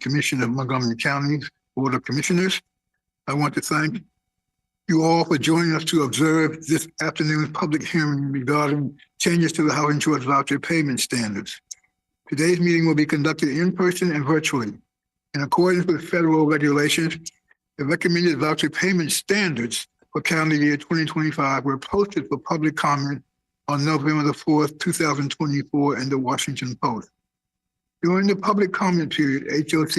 Commission of Montgomery County's Board of Commissioners. I want to thank you all for joining us to observe this afternoon's public hearing regarding changes to the housing choice voucher payment standards. Today's meeting will be conducted in person and virtually. In accordance with federal regulations, the recommended voucher payment standards for calendar year 2025 were posted for public comment on November the 4th, 2024 in the Washington Post. During the public comment period, HOC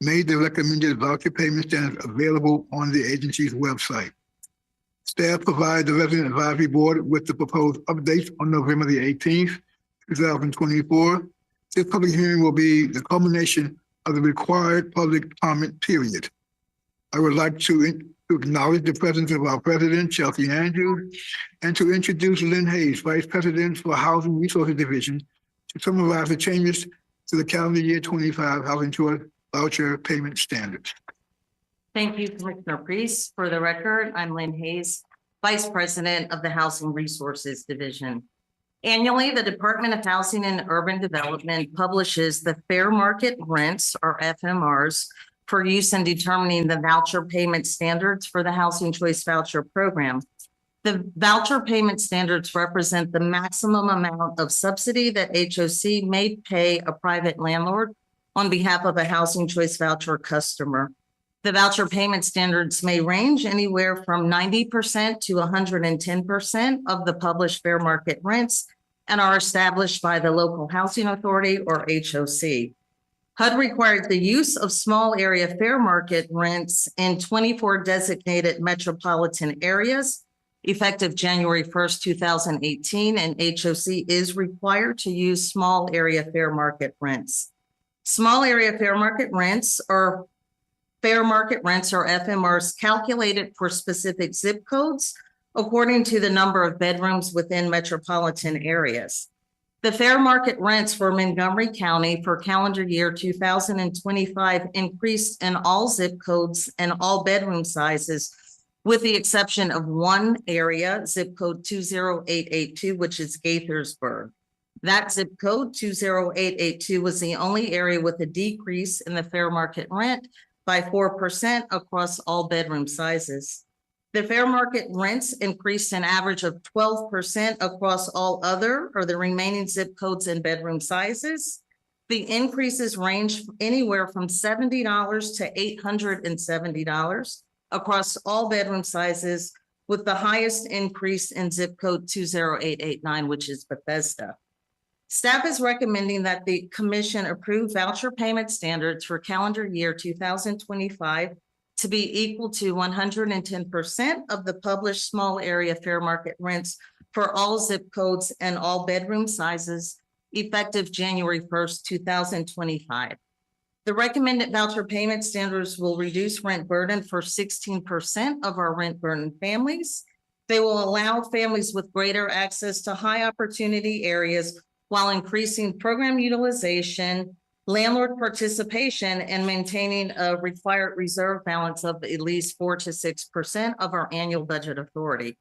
made the recommended voucher payment standards available on the agency's website. Staff provided the Resident Advisory Board with the proposed updates on November the 18th, 2024. This public hearing will be the culmination of the required public comment period. I would like to acknowledge the presence of our President, Chelsea Andrews, and to introduce Lynn Hayes, Vice President for Housing Resources Division, to summarize the changes to the calendar year 25 housing choice voucher payment standards. Thank you, Commissioner Priest. For the record, I'm Lynn Hayes, Vice President of the Housing Resources Division. Annually, the Department of Housing and Urban Development publishes the fair market rents, or FMRs, for use in determining the voucher payment standards for the Housing Choice Voucher Program. The voucher payment standards represent the maximum amount of subsidy that HOC may pay a private landlord on behalf of a Housing Choice Voucher customer. The voucher payment standards may range anywhere from 90% to 110% of the published fair market rents and are established by the local housing authority or HOC. HUD required the use of small area fair market rents in 24 designated metropolitan areas effective January 1st, 2018, and HOC is required to use small area fair market rents. Small area fair market rents or FMRs calculated for specific zip codes according to the number of bedrooms within metropolitan areas. The fair market rents for Montgomery County for calendar year 2025 increased in all zip codes and all bedroom sizes, with the exception of one area, zip code 20882, which is Gaithersburg. That zip code 20882 was the only area with a decrease in the fair market rent by 4% across all bedroom sizes. The fair market rents increased an average of 12% across all other or the remaining zip codes and bedroom sizes. The increases range anywhere from $70 to $870 across all bedroom sizes, with the highest increase in zip code 20889, which is Bethesda. Staff is recommending that the commission approve voucher payment standards for calendar year 2025 to be equal to 110% of the published small area fair market rents for all zip codes and all bedroom sizes effective January 1st, 2025. The recommended voucher payment standards will reduce rent burden for 16% of our rent burden families. They will allow families with greater access to high opportunity areas while increasing program utilization, landlord participation, and maintaining a required reserve balance of at least 4 to 6% of our annual budget authority.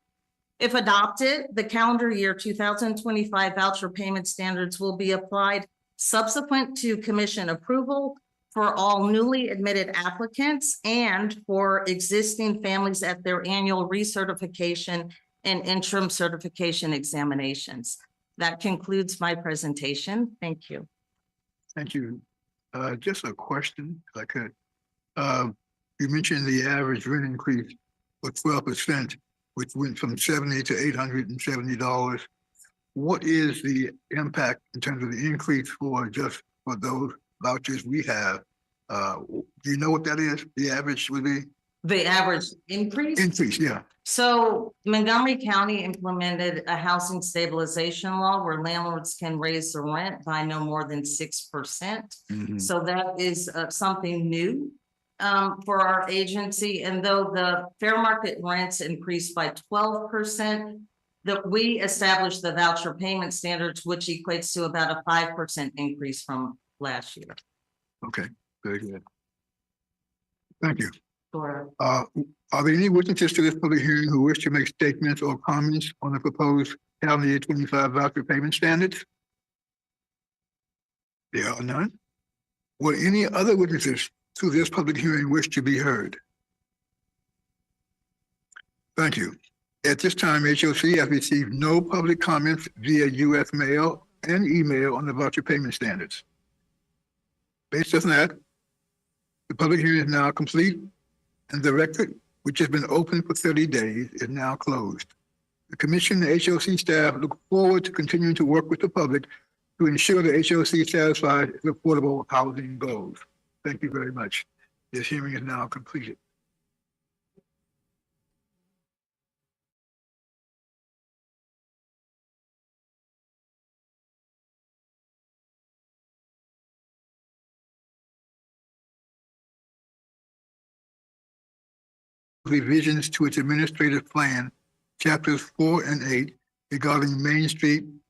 If adopted, the calendar year 2025 voucher payment standards will be applied subsequent to commission approval for all newly admitted applicants and for existing families at their annual recertification and interim certification examinations. That concludes my presentation. Thank you. Thank you. Just a question, if I could. You mentioned the average rent increase was 12%, which went from $70 to $870. What is the impact in terms of the increase for those vouchers we have? Do you know what that is? The average would be? The average increase? Increase, yeah. So Montgomery County implemented a housing stabilization law where landlords can raise the rent by no more than 6%. So that is something new for our agency. And though the fair market rents increased by 12%, that we established the voucher payment standards, which equates to about a 5% increase from last year. Okay, very good. Thank you. Sure. Are there any witnesses to this public hearing who wish to make statements or comments on the proposed calendar year 25 voucher payment standards? There are none. Will any other witnesses to this public hearing wish to be heard? Thank you. At this time, HOC has received no public comments via U.S. mail and email on the voucher payment standards. Based on that, the public hearing is now complete, and the record, which has been open for 30 days, is now closed. The Commission and HOC staff look forward to continuing to work with the public to ensure that HOC satisfies its affordable housing goals. Thank you very much. This hearing is now completed. Revisions to its administrative plan, chapters 4 and 8, regarding mainstream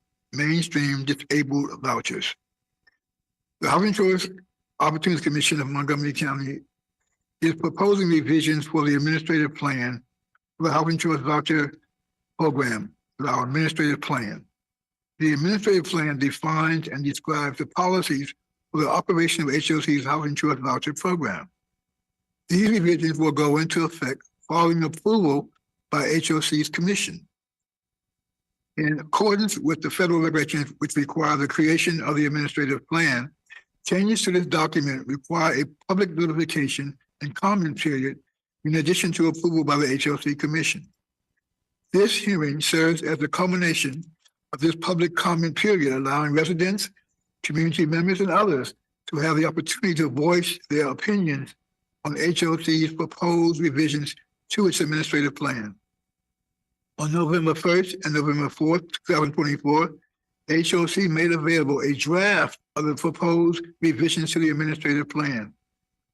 disabled vouchers. The Housing Choice Opportunities Commission of Montgomery County is proposing revisions for the administrative plan for the Housing Choice Voucher Program, our administrative plan. The administrative plan defines and describes the policies for the operation of HOC's Housing Choice Voucher Program. These revisions will go into effect following approval by HOC's commission. In accordance with the federal regulations which require the creation of the administrative plan, changes to this document require a public notification and comment period in addition to approval by the HOC commission. This hearing serves as the culmination of this public comment period, allowing residents, community members, and others to have the opportunity to voice their opinions on HOC's proposed revisions to its administrative plan. On November 1st and November 4th, 2024, HOC made available a draft of the proposed revisions to the administrative plan.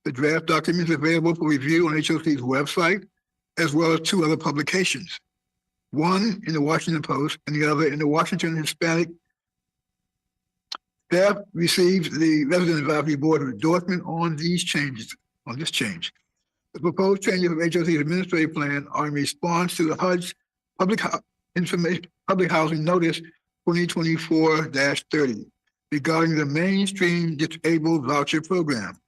The draft document is available for review on HOC's website, as well as two other publications, one in the Washington Post and the other in the Washington Hispanic. Staff received the Resident Advisory Board endorsement on these changes, on this change. The proposed changes of HOC's administrative plan are in response to the HUD's Public Housing Notice 2024-30 regarding the mainstream disabled voucher program.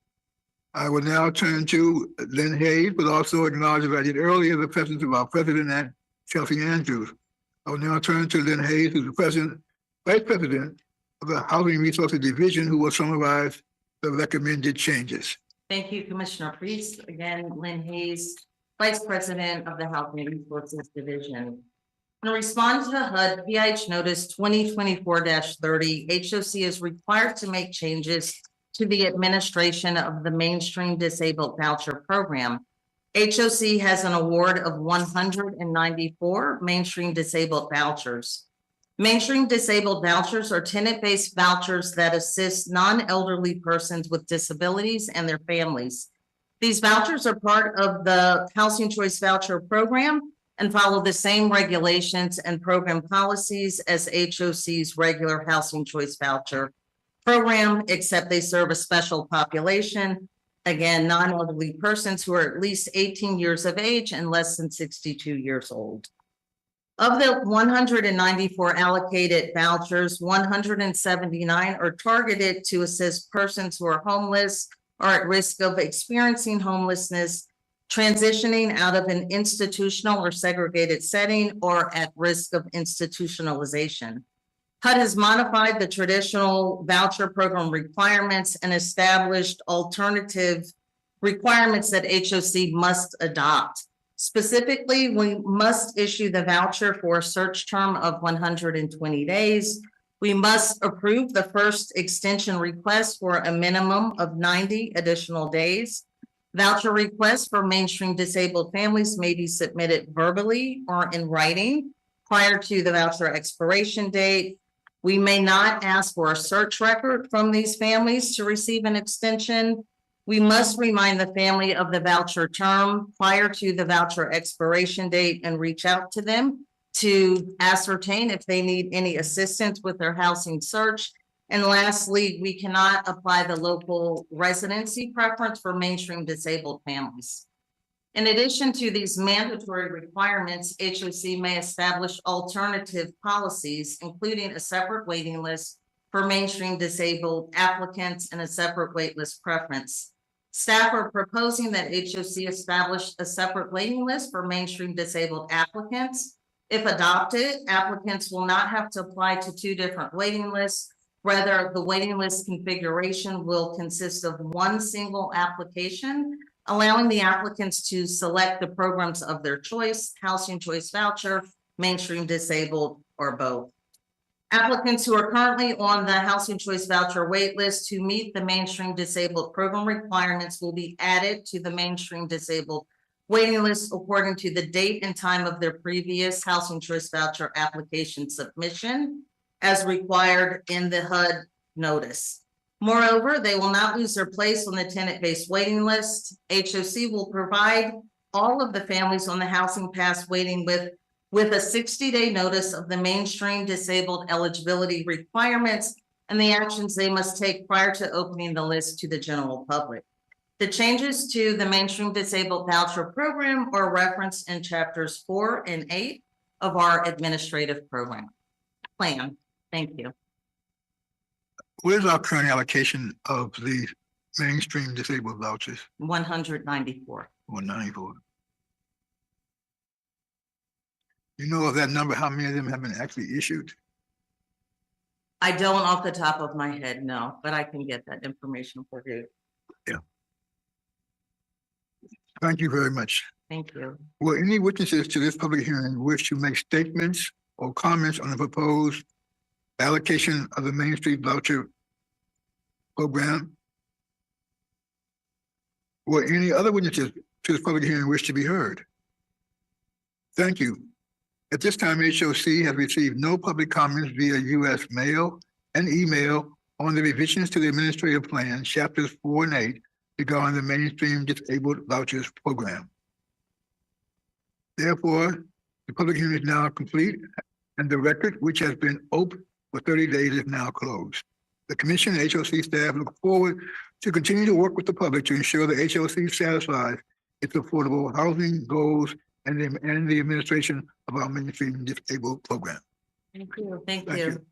I will now turn to Lynn Hayes, but also acknowledge, as I did earlier, the presence of our president and Chelsea Andrews. I will now turn to Lynn Hayes, who's the Vice President of the Housing Resources Division, who will summarize the recommended changes. Thank you, Commissioner Priest. Again, Lynn Hayes, Vice President of the Housing Resources Division. In response to the HUD PH Notice 2024-30, HOC is required to make changes to the administration of the Mainstream Disabled Voucher Program. HOC has an award of 194 Mainstream Disabled Vouchers. Mainstream Disabled Vouchers are tenant-based vouchers that assist non-elderly persons with disabilities and their families. These vouchers are part of the Housing Choice Voucher Program and follow the same regulations and program policies as HOC's regular Housing Choice Voucher Program, except they serve a special population, again, non-elderly persons who are at least 18 years of age and less than 62 years old. Of the 194 allocated vouchers, 179 are targeted to assist persons who are homeless or at risk of experiencing homelessness, transitioning out of an institutional or segregated setting, or at risk of institutionalization. HUD has modified the traditional voucher program requirements and established alternative requirements that HOC must adopt. Specifically, we must issue the voucher for a search term of 120 days. We must approve the first extension request for a minimum of 90 additional days. Voucher requests for mainstream disabled families may be submitted verbally or in writing prior to the voucher expiration date. We may not ask for a search record from these families to receive an extension. We must remind the family of the voucher term prior to the voucher expiration date and reach out to them to ascertain if they need any assistance with their housing search. And lastly, we cannot apply the local residency preference for mainstream disabled families. In addition to these mandatory requirements, HOC may establish alternative policies, including a separate waiting list for mainstream disabled applicants and a separate waitlist preference. Staff are proposing that HOC establish a separate waiting list for mainstream disabled applicants. If adopted, applicants will not have to apply to two different waiting lists. Rather, the waiting list configuration will consist of one single application, allowing the applicants to select the programs of their choice, housing choice voucher, mainstream disabled, or both. Applicants who are currently on the housing choice voucher wait list to meet the mainstream disabled program requirements will be added to the mainstream disabled waiting list according to the date and time of their previous housing choice voucher application submission as required in the HUD notice. Moreover, they will not lose their place on the tenant-based waiting list. HOC will provide all of the families on the housing pass waiting with a 60-day notice of the mainstream disabled eligibility requirements and the actions they must take prior to opening the list to the general public. The changes to the mainstream disabled voucher program are referenced in chapters 4 and 8 of our administrative program plan. Thank you. What is our current allocation of the mainstream disabled vouchers? 194. 194. You know of that number, how many of them have been actually issued? I don't off the top of my head, no, but I can get that information for you. Yeah. Thank you very much. Thank you. Will any witnesses to this public hearing wish to make statements or comments on the proposed allocation of the Main Street voucher program? Will any other witnesses to this public hearing wish to be heard? Thank you. At this time, HOC has received no public comments via U.S. mail and email on the revisions to the administrative plan, chapters 4 and 8, regarding the mainstream disabled vouchers program. Therefore, the public hearing is now complete and the record, which has been open for 30 days, is now closed. The Commission and HOC staff look forward to continue to work with the public to ensure that HOC satisfies its affordable housing goals and the administration of our mainstream disabled program. Thank you. Thank Thank you. you.